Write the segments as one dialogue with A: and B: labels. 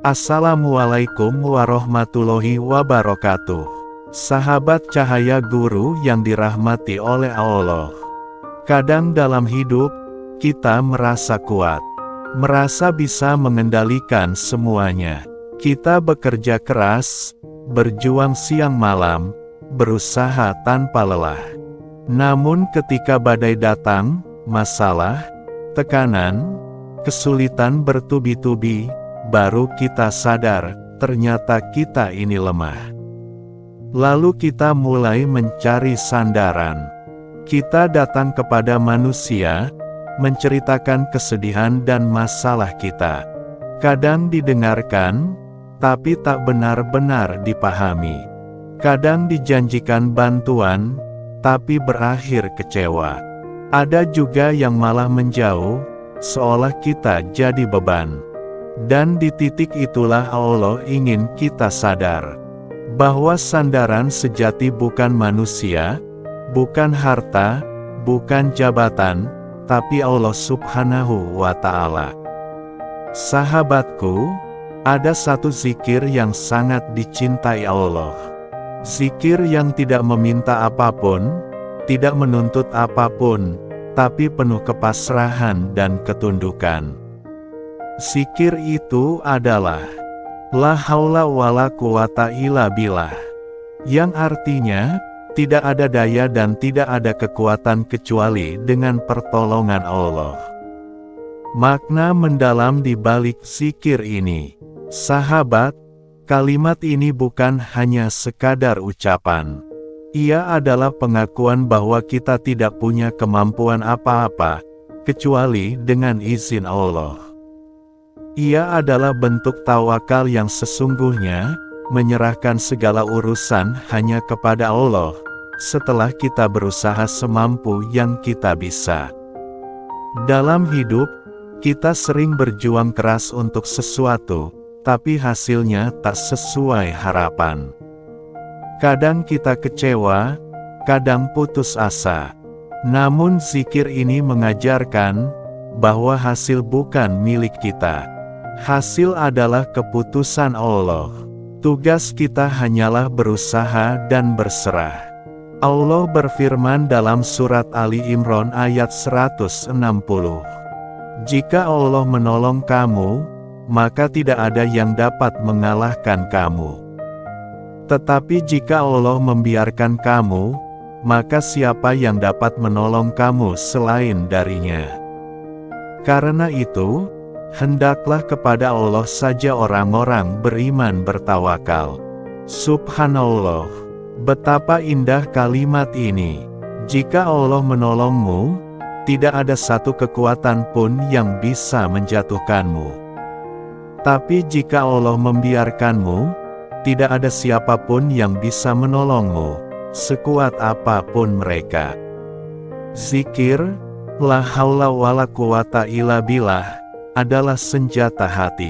A: Assalamualaikum warahmatullahi wabarakatuh. Sahabat cahaya guru yang dirahmati oleh Allah. Kadang dalam hidup, kita merasa kuat, merasa bisa mengendalikan semuanya. Kita bekerja keras, berjuang siang malam, berusaha tanpa lelah. Namun ketika badai datang, masalah, tekanan, kesulitan bertubi-tubi, baru kita sadar, ternyata kita ini lemah. Lalu kita mulai mencari sandaran. Kita datang kepada manusia, menceritakan kesedihan dan masalah kita. Kadang didengarkan, tapi tak benar-benar dipahami. Kadang dijanjikan bantuan, tapi berakhir kecewa. Ada juga yang malah menjauh, seolah kita jadi beban. Dan di titik itulah Allah ingin kita sadar, bahwa sandaran sejati bukan manusia, bukan harta, bukan jabatan, tapi Allah Subhanahu wa Ta'ala. Sahabatku, ada satu zikir yang sangat dicintai Allah. Zikir yang tidak meminta apapun, tidak menuntut apapun, tapi penuh kepasrahan dan ketundukan. Zikir itu adalah La haula wala quwata illa billah, yang artinya tidak ada daya dan tidak ada kekuatan kecuali dengan pertolongan Allah. Makna mendalam di balik zikir ini, sahabat, kalimat ini bukan hanya sekadar ucapan. Ia adalah pengakuan bahwa kita tidak punya kemampuan apa-apa, kecuali dengan izin Allah. Ia adalah bentuk tawakal yang sesungguhnya, menyerahkan segala urusan hanya kepada Allah, setelah kita berusaha semampu yang kita bisa. Dalam hidup, kita sering berjuang keras untuk sesuatu, tapi hasilnya tak sesuai harapan. Kadang kita kecewa, kadang putus asa. Namun zikir ini mengajarkan, bahwa hasil bukan milik kita. Hasil adalah keputusan Allah. Tugas kita hanyalah berusaha dan berserah. Allah berfirman dalam surat Ali Imran ayat 160. Jika Allah menolong kamu, maka tidak ada yang dapat mengalahkan kamu. Tetapi jika Allah membiarkan kamu, maka siapa yang dapat menolong kamu selain darinya? Karena itu, hendaklah kepada Allah saja orang-orang beriman bertawakal. Subhanallah, betapa indah kalimat ini. Jika Allah menolongmu, tidak ada satu kekuatan pun yang bisa menjatuhkanmu. Tapi jika Allah membiarkanmu, tidak ada siapapun yang bisa menolongmu, sekuat apapun mereka. Zikir, la haula wala quwata illa billah, adalah senjata hati.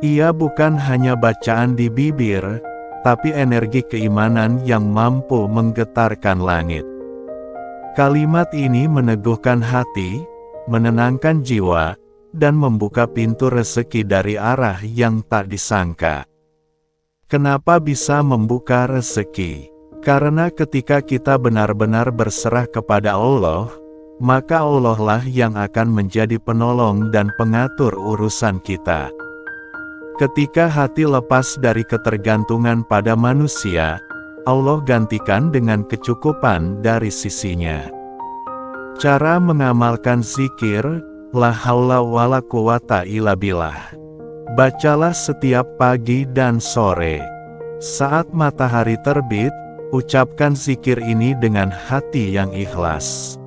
A: Ia bukan hanya bacaan di bibir, tapi energi keimanan yang mampu menggetarkan langit. Kalimat ini meneguhkan hati, menenangkan jiwa, dan membuka pintu rezeki dari arah yang tak disangka. Kenapa bisa membuka rezeki? Karena ketika kita benar-benar berserah kepada Allah, maka Allah lah yang akan menjadi penolong dan pengatur urusan kita. Ketika hati lepas dari ketergantungan pada manusia, Allah gantikan dengan kecukupan dari sisinya. Cara mengamalkan zikir, la haula wala quwata illa billah. Bacalah setiap pagi dan sore. Saat matahari terbit, ucapkan zikir ini dengan hati yang ikhlas.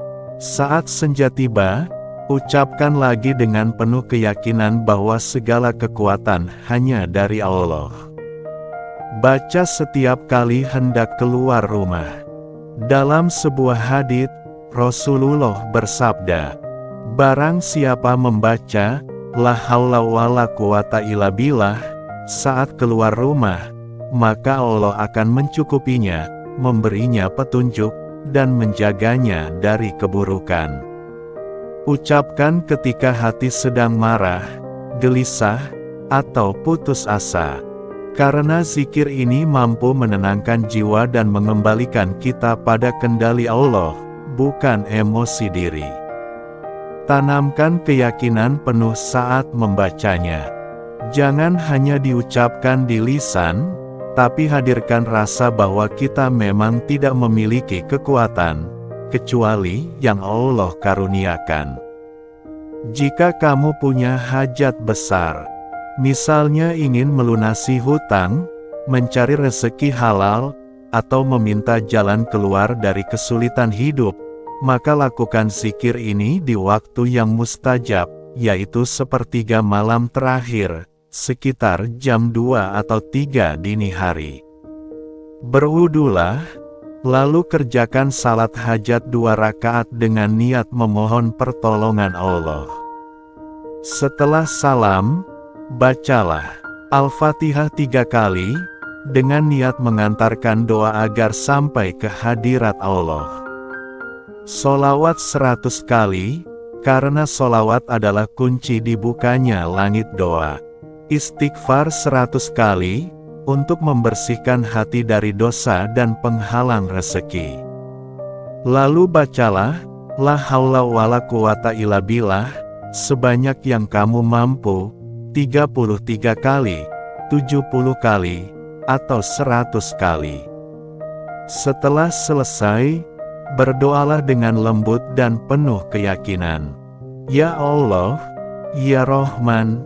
A: Saat senja tiba, ucapkan lagi dengan penuh keyakinan bahwa segala kekuatan hanya dari Allah. Baca setiap kali hendak keluar rumah. Dalam sebuah hadits, Rasulullah bersabda, barang siapa membaca, la haula wala quwata illa billah, saat keluar rumah, maka Allah akan mencukupinya, memberinya petunjuk, dan menjaganya dari keburukan. Ucapkan ketika hati sedang marah, gelisah, atau putus asa. Karena zikir ini mampu menenangkan jiwa dan mengembalikan kita pada kendali Allah, bukan emosi diri. Tanamkan keyakinan penuh saat membacanya. Jangan hanya diucapkan di lisan, tapi hadirkan rasa bahwa kita memang tidak memiliki kekuatan, kecuali yang Allah karuniakan. Jika kamu punya hajat besar, misalnya ingin melunasi hutang, mencari rezeki halal, atau meminta jalan keluar dari kesulitan hidup, maka lakukan zikir ini di waktu yang mustajab, yaitu sepertiga malam terakhir, sekitar jam 2 atau 3 dini hari. Berwudulah, lalu kerjakan salat hajat 2 rakaat dengan niat memohon pertolongan Allah. Setelah salam, bacalah Al-Fatihah 3 kali, dengan niat mengantarkan doa agar sampai ke hadirat Allah. Sholawat 100 kali, karena sholawat adalah kunci dibukanya langit doa. Istighfar 100 kali, untuk membersihkan hati dari dosa dan penghalang rezeki. Lalu bacalah, La haula wala quwata illa billah, sebanyak yang kamu mampu, 33 kali, 70 kali, atau 100 kali. Setelah selesai, berdoalah dengan lembut dan penuh keyakinan. Ya Allah, Ya Rahman,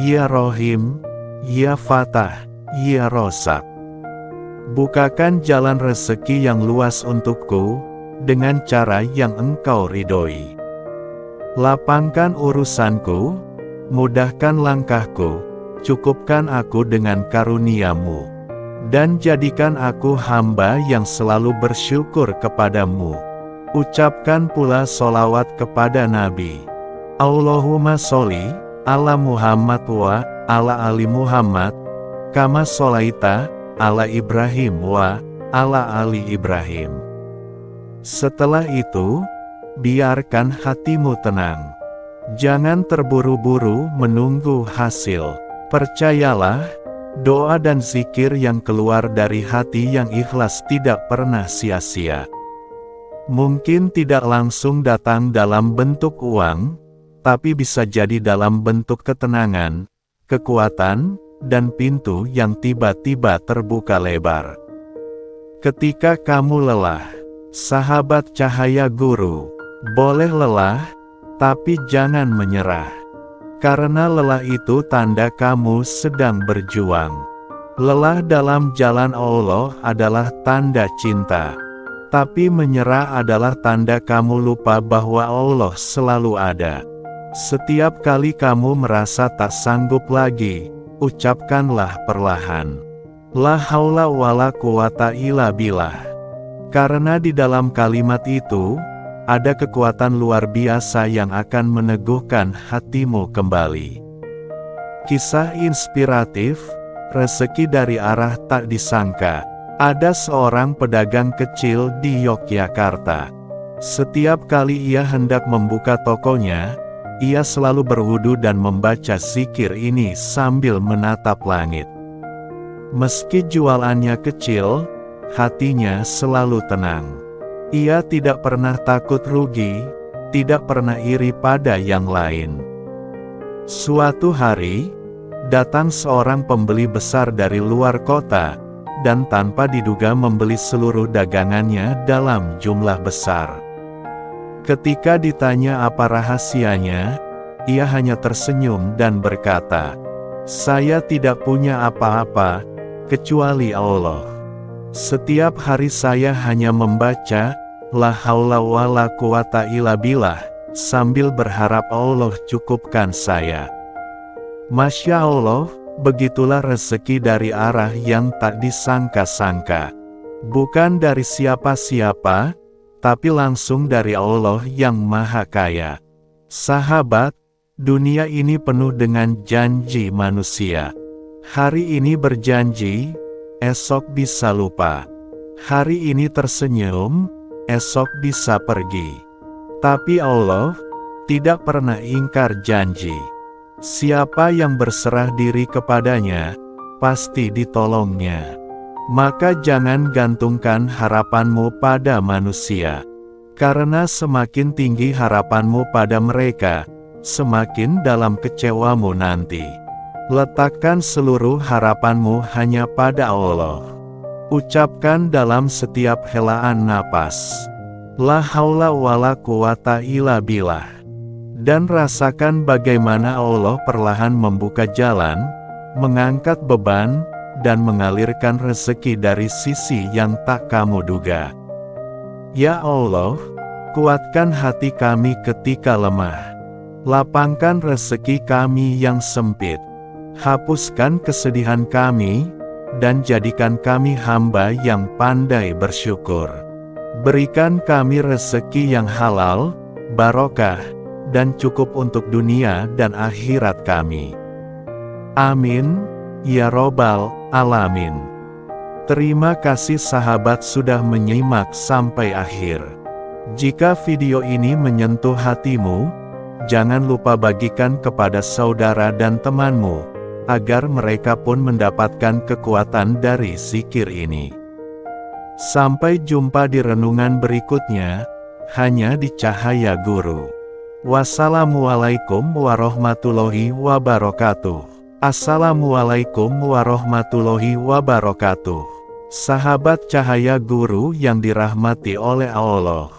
A: Ya Rohim, Ya Fatah, Ya Rosak. Bukakan jalan rezeki yang luas untukku, dengan cara yang Engkau ridhoi. Lapangkan urusanku, mudahkan langkahku, cukupkan aku dengan karunia-Mu, dan jadikan aku hamba yang selalu bersyukur kepadamu. Ucapkan pula sholawat kepada Nabi. Allahumma sholli ala Muhammad wa ala ali Muhammad, kama sholaita ala Ibrahim wa ala ali Ibrahim. Setelah itu, biarkan hatimu tenang. Jangan terburu-buru menunggu hasil. Percayalah, doa dan zikir yang keluar dari hati yang ikhlas tidak pernah sia-sia. Mungkin tidak langsung datang dalam bentuk uang, tapi bisa jadi dalam bentuk ketenangan, kekuatan, dan pintu yang tiba-tiba terbuka lebar. Ketika kamu lelah, sahabat cahaya guru, boleh lelah, tapi jangan menyerah. Karena lelah itu tanda kamu sedang berjuang. Lelah dalam jalan Allah adalah tanda cinta. Tapi menyerah adalah tanda kamu lupa bahwa Allah selalu ada. Setiap kali kamu merasa tak sanggup lagi, ucapkanlah perlahan, La haula wala quwata illa billah. Karena di dalam kalimat itu, ada kekuatan luar biasa yang akan meneguhkan hatimu kembali. Kisah inspiratif, rezeki dari arah tak disangka. Ada seorang pedagang kecil di Yogyakarta. Setiap kali ia hendak membuka tokonya, ia selalu berwudu dan membaca zikir ini sambil menatap langit. Meski jualannya kecil, hatinya selalu tenang. Ia tidak pernah takut rugi, tidak pernah iri pada yang lain. Suatu hari, datang seorang pembeli besar dari luar kota, dan tanpa diduga membeli seluruh dagangannya dalam jumlah besar. Ketika ditanya apa rahasianya, ia hanya tersenyum dan berkata, "Saya tidak punya apa-apa, kecuali Allah. Setiap hari saya hanya membaca, La haula wala quwata illa billah, sambil berharap Allah cukupkan saya." Masya Allah, begitulah rezeki dari arah yang tak disangka-sangka. Bukan dari siapa-siapa, tapi langsung dari Allah yang Maha Kaya. Sahabat, dunia ini penuh dengan janji manusia. Hari ini berjanji, esok bisa lupa. Hari ini tersenyum, esok bisa pergi. Tapi Allah tidak pernah ingkar janji. Siapa yang berserah diri kepadanya, pasti ditolongnya. Maka jangan gantungkan harapanmu pada manusia. Karena semakin tinggi harapanmu pada mereka, semakin dalam kecewamu nanti. Letakkan seluruh harapanmu hanya pada Allah. Ucapkan dalam setiap helaan napas, La haula wala quwata illa billah. Dan rasakan bagaimana Allah perlahan membuka jalan, mengangkat beban, dan mengalirkan rezeki dari sisi yang tak kamu duga. Ya Allah, kuatkan hati kami ketika lemah. Lapangkan rezeki kami yang sempit. Hapuskan kesedihan kami, dan jadikan kami hamba yang pandai bersyukur. Berikan kami rezeki yang halal, barokah, dan cukup untuk dunia dan akhirat kami. Amin, ya Robbal Alamin. Terima kasih sahabat sudah menyimak sampai akhir. Jika video ini menyentuh hatimu, jangan lupa bagikan kepada saudara dan temanmu, agar mereka pun mendapatkan kekuatan dari zikir ini. Sampai jumpa di renungan berikutnya, hanya di Cahaya Guru. Wassalamualaikum warahmatullahi wabarakatuh. Assalamualaikum warahmatullahi wabarakatuh. Sahabat Cahaya Guru yang dirahmati oleh Allah.